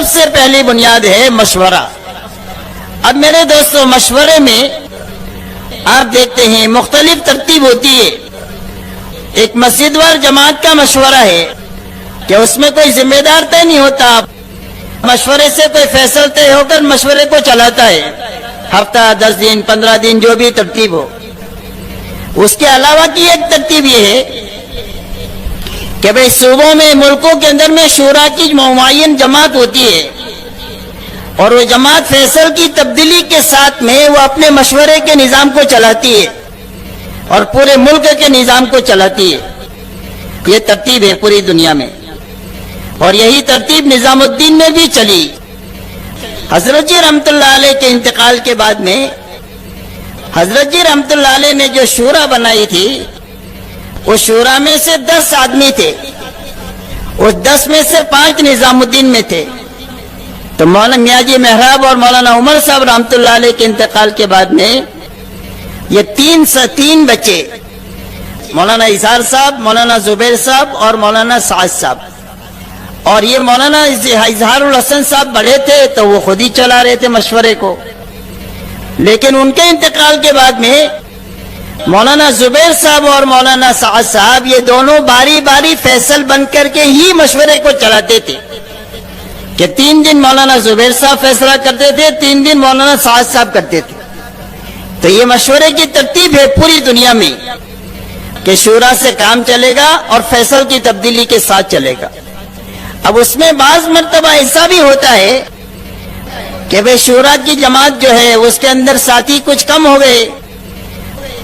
سے پہلی بنیاد ہے مشورہ۔ اب میرے دوستو، مشورے میں آپ دیکھتے ہیں مختلف ترتیب ہوتی ہے۔ ایک مسجد وار جماعت کا مشورہ ہے کہ اس میں کوئی ذمہ دار طے نہیں ہوتا، مشورے سے کوئی فیصلہ طے ہو کر مشورے کو چلاتا ہے، ہفتہ 10 دن 15 دن جو بھی ترتیب ہو۔ اس کے علاوہ کی ایک ترتیب یہ ہے کہ بھئی صوبوں میں، ملکوں کے اندر میں شورا کی معین جماعت ہوتی ہے، اور وہ جماعت فیصل کی تبدیلی کے ساتھ میں وہ اپنے مشورے کے نظام کو چلاتی ہے اور پورے ملک کے نظام کو چلاتی ہے۔ یہ ترتیب ہے پوری دنیا میں، اور یہی ترتیب نظام الدین میں بھی چلی۔ حضرت جی رحمت اللہ علیہ کے انتقال کے بعد میں حضرت جی رحمت اللہ علیہ نے جو شورا بنائی تھی، اس شورا میں سے 10 آدمی تھے، اس 10 میں سے 5 نظام الدین میں تھے۔ تو مولانا میاں جی محراب اور مولانا عمر صاحب رحمت اللہ علیہ کے انتقال کے بعد میں یہ تین بچے، مولانا اظہار صاحب، مولانا زبیر صاحب اور مولانا سعد صاحب، اور یہ مولانا اظہار الحسن صاحب بڑے تھے تو وہ خود ہی چلا رہے تھے مشورے کو، لیکن ان کے انتقال کے بعد میں مولانا زبیر صاحب اور مولانا سعد صاحب یہ دونوں باری باری فیصل بن کر کے ہی مشورے کو چلاتے تھے کہ 3 دن مولانا زبیر صاحب فیصلہ کرتے تھے، 3 دن مولانا سعد صاحب کرتے تھے۔ تو یہ مشورے کی ترتیب ہے پوری دنیا میں کہ شورا سے کام چلے گا اور فیصل کی تبدیلی کے ساتھ چلے گا۔ اب اس میں بعض مرتبہ ایسا بھی ہوتا ہے کہ بھئی شورا کی جماعت جو ہے اس کے اندر ساتھی کچھ کم ہو گئے،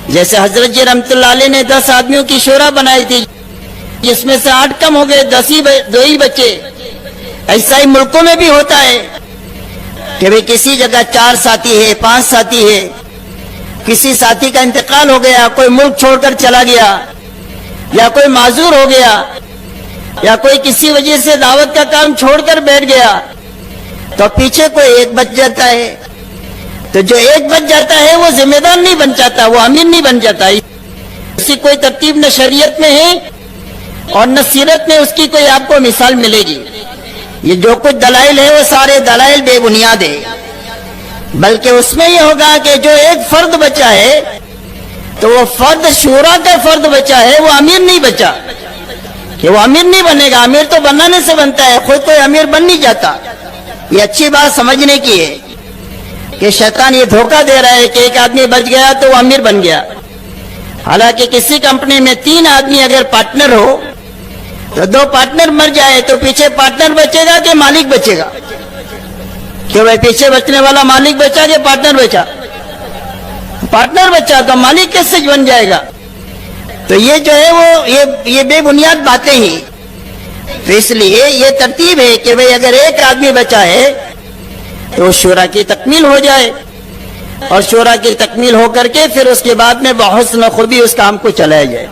جیسے حضرت جی رحمت اللہ علیہ نے 10 آدمیوں کی شورا بنائی تھی، جس میں سے 8 کم ہو گئے، 2 ہی بچے۔ ایسا ہی ملکوں میں بھی ہوتا ہے کہ بھئی کسی جگہ 4 ساتھی ہے، 5 ساتھی ہے، کسی ساتھی کا انتقال ہو گیا، کوئی ملک چھوڑ کر چلا گیا، یا کوئی معذور ہو گیا، یا کوئی کسی وجہ سے دعوت کا کام چھوڑ کر بیٹھ گیا، تو پیچھے کوئی ایک بچ جاتا ہے۔ تو جو ایک بچ جاتا ہے وہ ذمہ دار نہیں بن جاتا، وہ امیر نہیں بن جاتا۔ اسی کوئی ترتیب نہ شریعت میں ہے اور نہ سیرت میں اس کی کوئی آپ کو مثال ملے گی۔ یہ جو کچھ دلائل ہے وہ سارے دلائل بے بنیاد ہے، بلکہ اس میں یہ ہوگا کہ جو ایک فرد بچا ہے تو وہ فرد شورا کا فرد بچا ہے، وہ امیر نہیں بچا، کہ وہ امیر نہیں بنے گا۔ امیر تو بنانے سے بنتا ہے، خود کوئی امیر بن نہیں جاتا۔ یہ اچھی بات سمجھنے کی ہے کہ شیطان یہ دھوکہ دے رہا ہے کہ ایک آدمی بچ گیا تو وہ امیر بن گیا، حالانکہ کسی کمپنی میں 3 آدمی اگر پارٹنر ہو تو 2 پارٹنر مر جائے تو پیچھے پارٹنر بچے گا کہ مالک بچے گا؟ کہ بھائی پیچھے بچنے والا مالک بچا کہ پارٹنر بچا؟ پارٹنر بچا تو مالک کیسے بن جائے گا؟ تو یہ جو ہے وہ یہ بے بنیاد باتیں ہی۔ تو اس لیے یہ ترتیب ہے کہ بھئی اگر ایک آدمی بچا ہے تو شورا کی تکمیل ہو جائے، اور شورا کی تکمیل ہو کر کے پھر اس کے بعد میں بحسن خوبی اس کام کو چلایا جائے۔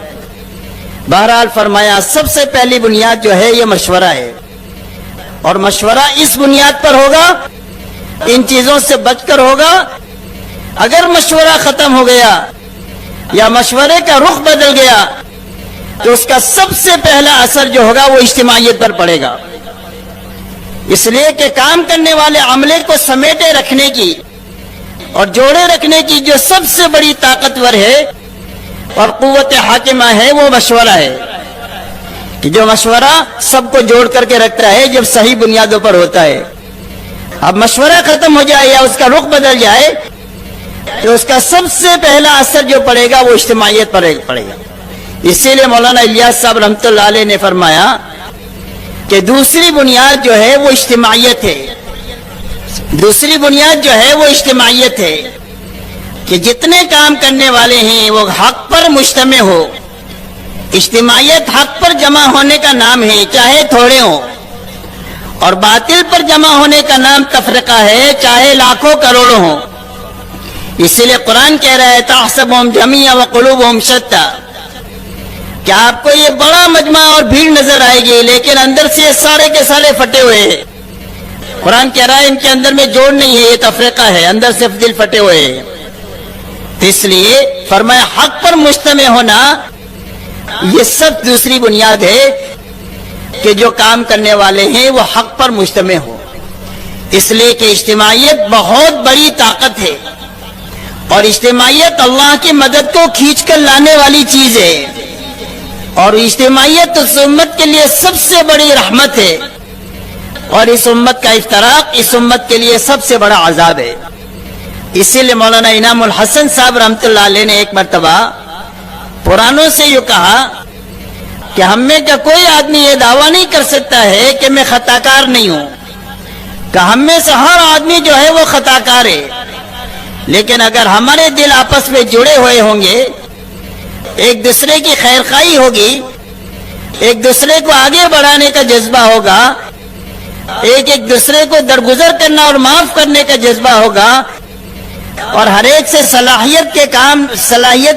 بہرحال فرمایا سب سے پہلی بنیاد جو ہے یہ مشورہ ہے، اور مشورہ اس بنیاد پر ہوگا، ان چیزوں سے بچ کر ہوگا۔ اگر مشورہ ختم ہو گیا یا مشورے کا رخ بدل گیا تو اس کا سب سے پہلا اثر جو ہوگا وہ اجتماعیت پر پڑے گا، اس لیے کہ کام کرنے والے عملے کو سمیٹے رکھنے کی اور جوڑے رکھنے کی جو سب سے بڑی طاقتور ہے اور قوت حاکمہ ہے وہ مشورہ ہے، کہ جو مشورہ سب کو جوڑ کر کے رکھتا ہے جب صحیح بنیادوں پر ہوتا ہے۔ اب مشورہ ختم ہو جائے یا اس کا رخ بدل جائے تو اس کا سب سے پہلا اثر جو پڑے گا وہ اجتماعیت پر پڑے گا۔ اسی لیے مولانا الیاس صاحب رحمت اللہ علیہ نے فرمایا کہ دوسری بنیاد جو ہے وہ اجتماعیت ہے، دوسری بنیاد جو ہے وہ اجتماعیت ہے، کہ جتنے کام کرنے والے ہیں وہ حق پر مجتمع ہو۔ اجتماعیت حق پر جمع ہونے کا نام ہے، چاہے تھوڑے ہوں، اور باطل پر جمع ہونے کا نام تفرقہ ہے، چاہے لاکھوں کروڑوں ہوں۔ اسی لیے قرآن کہہ رہا ہے تحسبهم جميعا وقلوبهم شتى، کہ آپ کو یہ بڑا مجمع اور بھیڑ نظر آئے گی لیکن اندر سے یہ سارے کے سارے پھٹے ہوئے ہیں۔ قرآن کہہ رہا ہے ان کے اندر میں جوڑ نہیں ہے، یہ تفرقہ ہے، اندر سے دل پھٹے ہوئے ہیں۔ اس لیے فرمایا حق پر مجتمع ہونا یہ سب دوسری بنیاد ہے کہ جو کام کرنے والے ہیں وہ حق پر مجتمع ہو۔ اس لیے کہ اجتماعیت بہت بڑی طاقت ہے، اور اجتماعیت اللہ کی مدد کو کھینچ کر لانے والی چیز ہے، اور اجتماعیت اس امت کے لیے سب سے بڑی رحمت ہے، اور اس امت کا افتراق اس امت کے لیے سب سے بڑا عذاب ہے۔ اسی لیے مولانا انعام الحسن صاحب رحمۃ اللہ علیہ نے ایک مرتبہ پرانوں سے یہ کہا کہ ہم میں کا کوئی آدمی یہ دعویٰ نہیں کر سکتا ہے کہ میں خطا کار نہیں ہوں، کہ ہم میں سے ہر آدمی جو ہے وہ خطا کار ہے، لیکن اگر ہمارے دل آپس میں جڑے ہوئے ہوں گے، ایک دوسرے کی خیر خواہی ہوگی، ایک دوسرے کو آگے بڑھانے کا جذبہ ہوگا، ایک دوسرے کو درگزر کرنا اور معاف کرنے کا جذبہ ہوگا، اور ہر ایک سے صلاحیت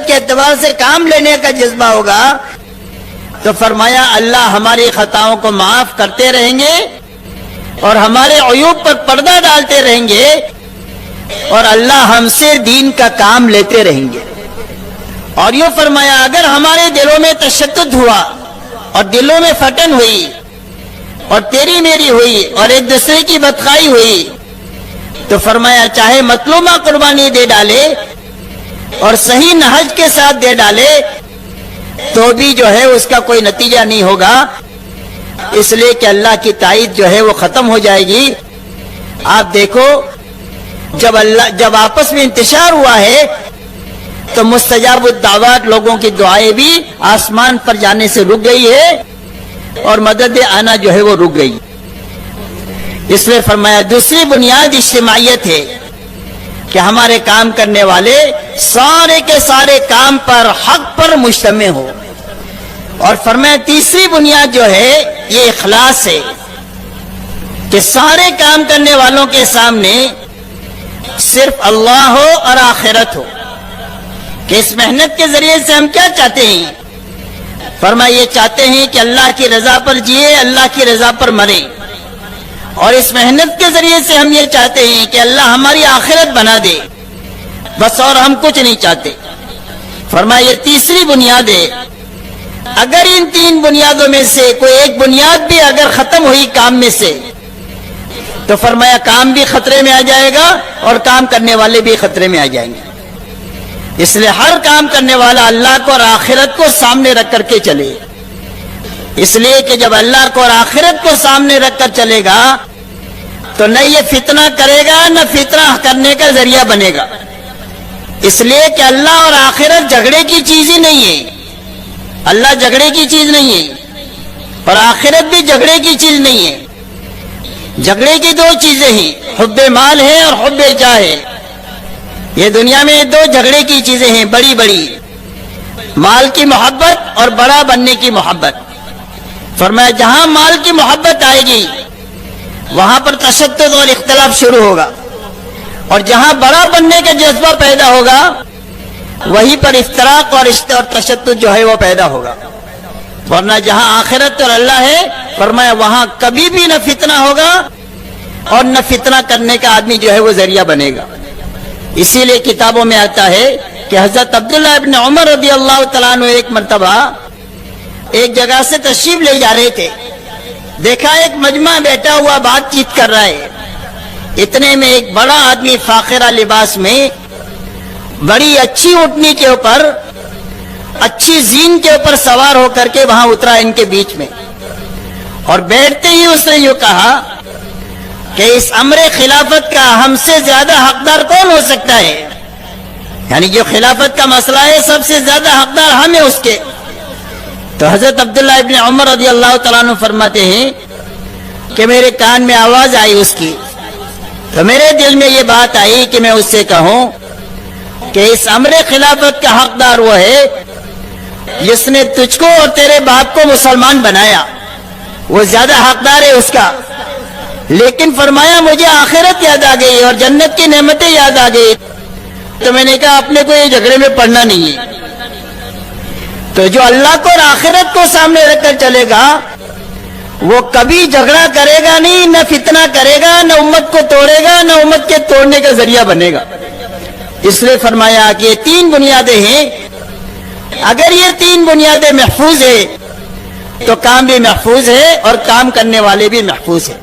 کے اعتبار سے کام لینے کا جذبہ ہوگا، تو فرمایا اللہ ہماری خطاؤں کو معاف کرتے رہیں گے اور ہمارے عیوب پر پردہ ڈالتے رہیں گے، اور اللہ ہم سے دین کا کام لیتے رہیں گے۔ اور یہ فرمایا اگر ہمارے دلوں میں تشدد ہوا اور دلوں میں پھٹن ہوئی اور تیری میری ہوئی اور ایک دوسرے کی بدخواہی ہوئی، تو فرمایا چاہے مطلوبہ قربانی دے ڈالے اور صحیح نہج کے ساتھ دے ڈالے تو بھی جو ہے اس کا کوئی نتیجہ نہیں ہوگا، اس لیے کہ اللہ کی تائید جو ہے وہ ختم ہو جائے گی۔ آپ دیکھو جب آپس میں انتشار ہوا ہے تو مستجاب الدعوات لوگوں کی دعائیں بھی آسمان پر جانے سے رک گئی ہے اور مدد آنا جو ہے وہ رک گئی۔ اس لیے فرمایا دوسری بنیاد اجتماعیت ہے کہ ہمارے کام کرنے والے سارے کے سارے کام پر حق پر مجتمع ہو، اور فرمایا تیسری بنیاد جو ہے یہ اخلاص ہے کہ سارے کام کرنے والوں کے سامنے صرف اللہ ہو اور آخرت ہو، کہ اس محنت کے ذریعے سے ہم کیا چاہتے ہیں؟ فرمایا یہ چاہتے ہیں کہ اللہ کی رضا پر جیے، اللہ کی رضا پر مرے، اور اس محنت کے ذریعے سے ہم یہ چاہتے ہیں کہ اللہ ہماری آخرت بنا دے، بس اور ہم کچھ نہیں چاہتے۔ فرمایا یہ تیسری بنیاد ہے، اگر ان تین بنیادوں میں سے کوئی ایک بنیاد بھی اگر ختم ہوئی کام میں سے تو فرمایا کام بھی خطرے میں آ جائے گا اور کام کرنے والے بھی خطرے میں آ جائیں گے۔ اس لیے ہر کام کرنے والا اللہ کو اور آخرت کو سامنے رکھ کر کے چلے، اس لیے کہ جب اللہ کو اور آخرت کو سامنے رکھ کر چلے گا تو نہ یہ فتنہ کرے گا نہ فتنہ کرنے کا ذریعہ بنے گا، اس لیے کہ اللہ اور آخرت جھگڑے کی چیز ہی نہیں ہے، اللہ جھگڑے کی چیز نہیں ہے اور آخرت بھی جھگڑے کی چیز نہیں ہے۔ جھگڑے کی دو چیزیں ہیں، حب مال ہے اور حب جاہ ہے، یہ دنیا میں دو جھگڑے کی چیزیں ہیں بڑی بڑی، مال کی محبت اور بڑا بننے کی محبت۔ فرمایا جہاں مال کی محبت آئے گی وہاں پر تشدد اور اختلاف شروع ہوگا، اور جہاں بڑا بننے کا جذبہ پیدا ہوگا وہیں پر افتراق اور تشدد جو ہے وہ پیدا ہوگا۔ ورنہ جہاں آخرت اور اللہ ہے فرمایا وہاں کبھی بھی نہ فتنہ ہوگا اور نہ فتنہ کرنے کا آدمی جو ہے وہ ذریعہ بنے گا۔ اسی لیے کتابوں میں آتا ہے کہ حضرت عبداللہ ابن عمر رضی اللہ تعالیٰ عنہ ایک مرتبہ ایک جگہ سے تشریف لے جا رہے تھے، دیکھا ایک مجمع بیٹھا ہوا بات چیت کر رہا ہے، اتنے میں ایک بڑا آدمی فاخرہ لباس میں بڑی اچھی اونٹنی کے اوپر اچھی زین کے اوپر سوار ہو کر کے وہاں اترا ان کے بیچ میں، اور بیٹھتے ہی اس نے یہ کہا کہ اس امر خلافت کا ہم سے زیادہ حقدار کون ہو سکتا ہے، یعنی جو خلافت کا مسئلہ ہے سب سے زیادہ حقدار ہم ہیں اس کے۔ تو حضرت عبداللہ ابن عمر رضی اللہ تعالیٰ عنہ فرماتے ہیں کہ میرے کان میں آواز آئی اس کی، تو میرے دل میں یہ بات آئی کہ میں اس سے کہوں کہ اس امر خلافت کا حقدار وہ ہے جس نے تجھ کو اور تیرے باپ کو مسلمان بنایا، وہ زیادہ حقدار ہے اس کا۔ لیکن فرمایا مجھے آخرت یاد آ گئی اور جنت کی نعمتیں یاد آ گئی، تو میں نے کہا اپنے کو یہ جھگڑے میں پڑنا نہیں ہے۔ تو جو اللہ کو اور آخرت کو سامنے رکھ کر چلے گا وہ کبھی جھگڑا کرے گا نہیں، نہ فتنہ کرے گا، نہ امت کو توڑے گا، نہ امت کے توڑنے کا ذریعہ بنے گا۔ اس لیے فرمایا کہ یہ تین بنیادیں ہیں، اگر یہ تین بنیادیں محفوظ ہیں تو کام بھی محفوظ ہے اور کام کرنے والے بھی محفوظ ہیں۔